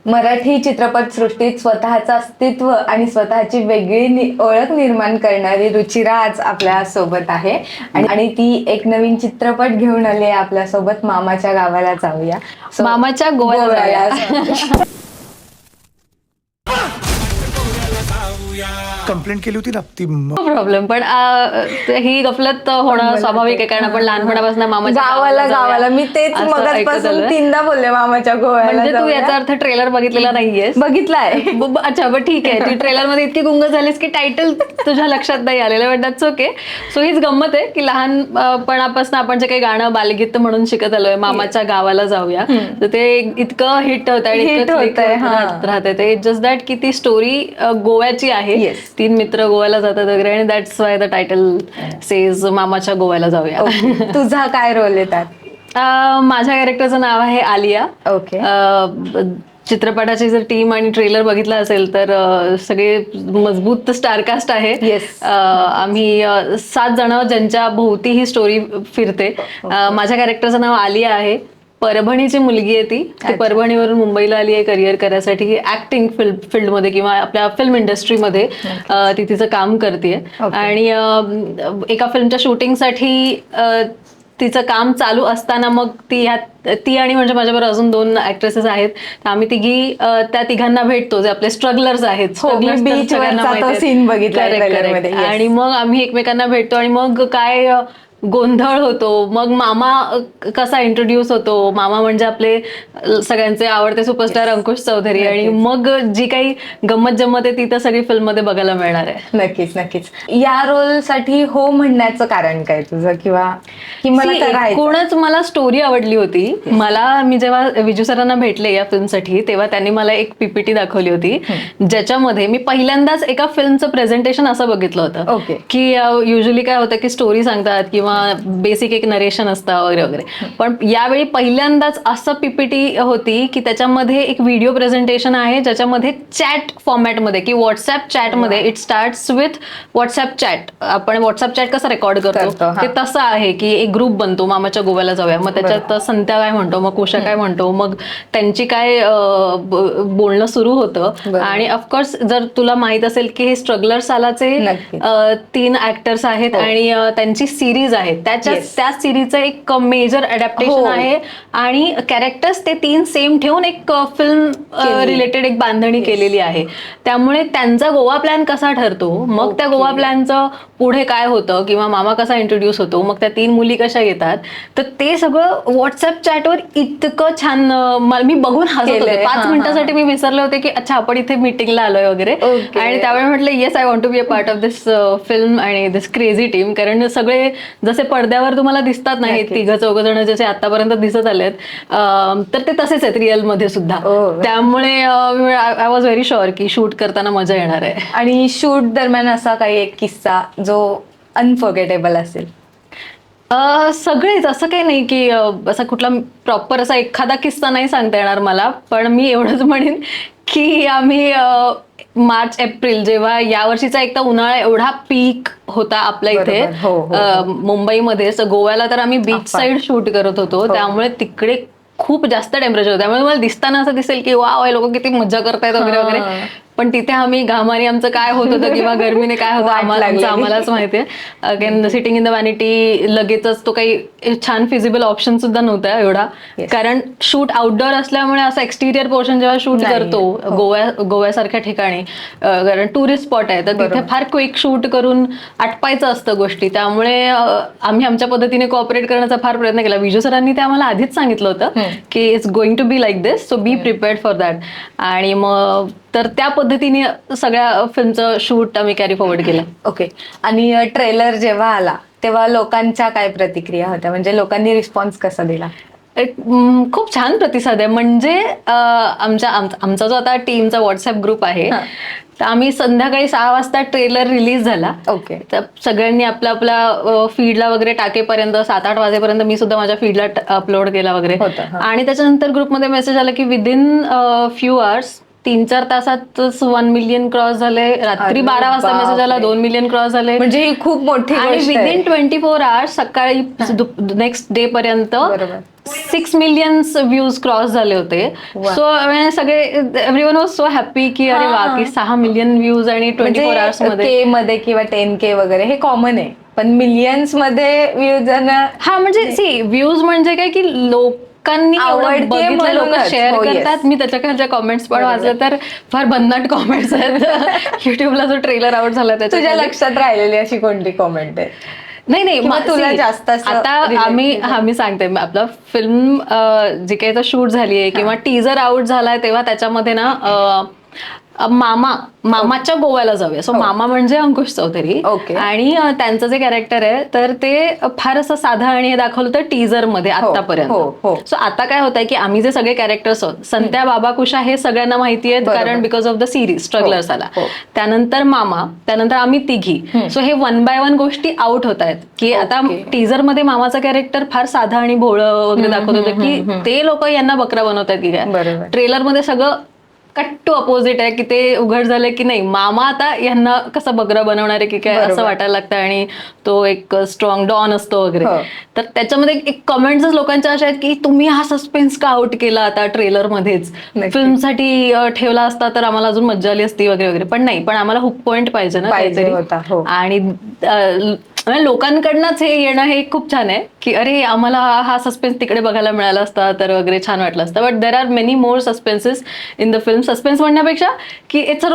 मराठी चित्रपटसृष्टीत स्वतःचं अस्तित्व आणि स्वतःची वेगळी ओळख निर्माण करणारी रुचिरा आज आपल्या सोबत आहे आणि ती एक नवीन चित्रपट घेऊन आली आहे आपल्या सोबत. मामाच्या गावाला जाऊया. मामाच्या गोव्याला जाऊया. कंप्लेंट केली होती ना ती. नो प्रॉब्लेम, पण ही गफलत होणं स्वाभाविक आहे, कारण आपण लहानपणापासून मामाच्या गावाला मी तेच मगाचपासून तीनदा बोलले मामाच्या गोव्याला. म्हणजे तू याचा अर्थ ट्रेलर बघितलेला नाहीयेस? बघितलाय. अच्छा, बट ठीक आहे. तू ट्रेलर मध्ये इतकी गुंग झालीस की टायटल तुझ्या लक्षात नाही आलेलं, बट दॅट्स ओके. सो हीच गंमत आहे की लहानपणापासून आपण जे काही गाणं बालगीत म्हणून शिकत आलोय, मामाच्या गावाला जाऊया, तर ते इतकं हिट होत आणि राहते ते. जस्ट दॅट की ती स्टोरी गोव्याची आहे. 3 मित्र गोव्याला जातात वगैरे, आणि that's why the title says मामाच्या गोव्याला जाऊया. तुझा काय रोल आहे त्यात? माझ्या कॅरेक्टरचं नाव आहे आलिया. ओके. चित्रपटाची जर टीम आणि ट्रेलर बघितला असेल तर सगळे मजबूत स्टारकास्ट आहे. आम्ही 7 जण ज्यांच्या भोवती ही स्टोरी फिरते. माझ्या कॅरेक्टरचं नाव आलिया आहे. परभणीची मुलगी आहे ती परभणीवरून मुंबईला आली आहे करिअर करायसाठी, ऍक्टिंग फील्डमध्ये किंवा आपल्या फिल्म इंडस्ट्रीमध्ये ती तिचं काम करते. आणि एका फिल्मच्या शूटिंगसाठी तिचं काम चालू असताना मग ती आणि म्हणजे माझ्याबरोबर अजून 2 ऍक्ट्रेसेस आहेत. आम्ही त्या तिघांना भेटतो जे आपले स्ट्रगलर्स आहेत. आणि मग आम्ही एकमेकांना भेटतो आणि मग काय गोंधळ होतो. मग मामा कसा इंट्रोड्यूस होतो. मामा म्हणजे आपले सगळ्यांचे आवडते सुपरस्टार अंकुश चौधरी. आणि मग जी काही गंमत जम्मत आहे ती तर सगळी फिल्म मध्ये बघायला मिळणार आहे. नक्कीच. या रोल साठी हो म्हणण्याचं कारण काय तुझं, किंवा कोणच मला स्टोरी आवडली होती. मी जेव्हा विजू सरांना भेटले या फिल्मसाठी, तेव्हा त्यांनी मला एक पीपीटी दाखवली होती ज्याच्यामध्ये मी पहिल्यांदाच एका फिल्मचं प्रेझेंटेशन असं बघितलं होतं की युजली काय होतं की स्टोरी सांगतात किंवा बेसिक एक नरेशन असतं वगैरे वगैरे, पण यावेळी पहिल्यांदाच असं पीपीटी होती की त्याच्यामध्ये एक व्हिडिओ प्रेझेंटेशन आहे ज्याच्यामध्ये चॅट फॉर्मॅटमध्ये की WhatsApp chat, it starts with WhatsApp chat. आपण व्हॉट्सअप चॅट कसं रेकॉर्ड करतो ते तसं आहे की एक ग्रुप बनतो मामाच्या गोव्याला जाऊया. मग त्याच्यात संत्या काय म्हणतो, मग कुशा काय म्हणतो, मग त्यांची काय बोलणं सुरू होतं. आणि ऑफकोर्स जर तुला माहित असेल की हे स्ट्रगलर सालाचे 3 ऍक्टर्स आहेत आणि त्यांची सिरीज आहे. त्या सिरीजचं एक मेजर अडॅप्टेशन आहे आणि कॅरेक्टर्स ते 3 सेम ठेवून एक फिल्म रिलेटेड एक बांधणी केलेली आहे. त्यामुळे त्यांचा गोवा प्लॅन कसा ठरतो, मग त्या गोवा प्लॅनचं पुढे काय होतं किंवा मामा कसा इंट्रोड्यूस होतो, मग त्या 3 मुली कशा येतात, तर ते सगळं व्हॉट्सअप चॅटवर इतकं छान मी बघून हसत होते. 5 मिनिटासाठी मी विसरले होते की अच्छा आपण इथे मीटिंगला आलोय वगैरे. आणि त्यावेळेला म्हटलं yes, I want to be a part of this film आणि दिस क्रेझी टीम. कारण सगळे जसे पडद्यावर तुम्हाला दिसतात नाही 3-4 जण जसे आतापर्यंत दिसत आलेत, तर ते तसेच आहेत रिअल मध्ये सुद्धा. त्यामुळे आय वॉज व्हेरी शुअर की शूट करताना मजा येणार आहे. आणि शूट दरम्यान असा काही एक किस्सा जो अनफॉरगेटेबल असेल? सगळेच, असं काही नाही की असा कुठला प्रॉपर असा एखादा किस्सा नाही सांगता येणार मला, पण मी एवढंच म्हणेन की आम्ही मार्च एप्रिल जेव्हा यावर्षीचा एक तर उन्हाळा एवढा पीक होता आपल्या इथे मुंबईमध्ये, गोव्याला तर आम्ही बीच साईड शूट करत होतो. त्यामुळे तिकडे खूप जास्त टेम्परेचर होतं. त्यामुळे मला दिसताना असं दिसेल की वा हे लोक किती मजा करतायत वगैरे वगैरे, पण तिथे आम्ही घामाने आमचं काय होत होतं किंवा गरमीने काय होतं आम्हालाच माहितीये. Again sitting in the vanity लगेचच तो काही छान फिजिबल ऑप्शन सुद्धा नव्हता एवढा, कारण शूट आउटडोअर असल्यामुळे असं एक्सटिरियर पोर्शन जेव्हा शूट करतो गोव्यासारख्या ठिकाणी, कारण टुरिस्ट स्पॉट आहे, तर तिथे फार क्विक शूट करून आटपायचं असतं गोष्टी. त्यामुळे आम्ही आमच्या पद्धतीने कोऑपरेट करण्याचा फार प्रयत्न केला. विजू सरांनी ते आम्हाला आधीच सांगितलं होतं की it's going to be like this, so be prepared for that. आणि मग तर त्या पद्धतीने सगळ्या फिल्मचं शूट आम्ही कॅरी फॉरवर्ड केलं. ओके. आणि ट्रेलर जेव्हा आला तेव्हा लोकांच्या काय प्रतिक्रिया होत्या, म्हणजे लोकांनी रिस्पॉन्स कसा दिला? खूप छान प्रतिसाद आहे. म्हणजे आमचा जो आता टीमचा व्हॉट्सअप ग्रुप आहे, तर आम्ही संध्याकाळी 6 वाजता ट्रेलर रिलीज झाला. तर सगळ्यांनी आपला फीडला वगैरे टाकेपर्यंत 7-8 वाजेपर्यंत मी सुद्धा माझ्या फीडला अपलोड केला वगैरे. आणि त्याच्यानंतर ग्रुपमध्ये मेसेज आला की विदिन फ्यू आवर्स 3-4 तासातच 1 मिलियन क्रॉस झाले. रात्री अरे 12 वाजता मेसेज आला बापरे. 2 मिलियन क्रॉस झाले. म्हणजे ही खूप मोठी आणि गोष्ट आहे. विदिन 24 आवर्स सकाळी नेक्स्ट डे पर्यंत बरोबर. 6 मिलियन्स व्ह्यूज क्रॉस झाले होते. वा. सो सगळे एव्हरीवन वॉज सो हॅपी की अरे वा की 6 मिलियन व्ह्यूज आणि 24 आवर्स मध्ये. के मध्ये किंवा 10K वगैरे हे कॉमन आहे, पण मिलियन्स मध्ये व्ह्यूज हा म्हणजे सी व्ह्यूज म्हणजे काय की लोकांनी एवढं आवडते बघितलं, लोक म्हणूनच. शेअर हो, yes. करतात. मी त्याच्या खालच्या कॉमेंट्स पण बरोबर. वाचले तर फार भन्नाट कॉमेंट्स आहेत. युट्यूबला जो ट्रेलर आउट झाला तुझ्या त्याच्या लक्षात राहिलेली अशी कोणती कॉमेंट आहे? नाही किंवा तुला जास्त असं आता related मी सांगते आपलं फिल्म जी काही तर शूट झाली आहे किंवा टीजर आउट झालाय तेव्हा त्याच्यामध्ये ना मामाच्या गोव्याला जाऊया. सो मामा म्हणजे अंकुश चौधरी. Okay. आणि त्यांचं जे कॅरेक्टर आहे तर ते फार असं साधं आणि हे दाखवलं होतं टीजर मध्ये हो. आतापर्यंत. सो आता काय होतंय की आम्ही जे सगळे कॅरेक्टर्स आहोत, संत्या बाबा कुशा हे सगळ्यांना माहिती आहेत बरोबर. कारण because of the series strugglers आला. हो. त्यानंतर मामा, त्यानंतर आम्ही तिघी. सो हे 1 by 1 गोष्टी आउट होत आहेत की आता Okay. टीजर मध्ये मामाचं कॅरेक्टर फार साधं आणि भोळं वगैरे दाखवत होतं की ते लोक यांना बकरा बनवतात की काय. बरोबर. ट्रेलर मध्ये सगळं कट टू अपोजिट आहे की ते उघड झालं की नाही मामा आता यांना कसं बकरा बनवणार आहे की काय बरोबर. असं वाटायला लागतं. आणि तो एक स्ट्रॉंग डॉन असतो वगैरे. हो. तर त्याच्यामध्ये एक कमेंट्स लोकांच्या अशा आहेत की तुम्ही हा सस्पेन्स का आउट केला आता ट्रेलर मध्येच, नक्की. फिल्मसाठी ठेवला असता तर आम्हाला अजून मज्जा आली असती वगैरे वगैरे. पण नाही, पण आम्हाला हुक पॉइंट पाहिजे ना पाहिजे काहीतरी. होता. हो. आणि लोकांकडनंच हे येणं हे खूप छान आहे की अरे आम्हाला हा सस्पेन्स तिकडे बघायला मिळाला असता तर वगैरे छान वाटलं असतं. But there are many more suspenses in the film. Suspense म्हणण्यापेक्षा की इट्स अ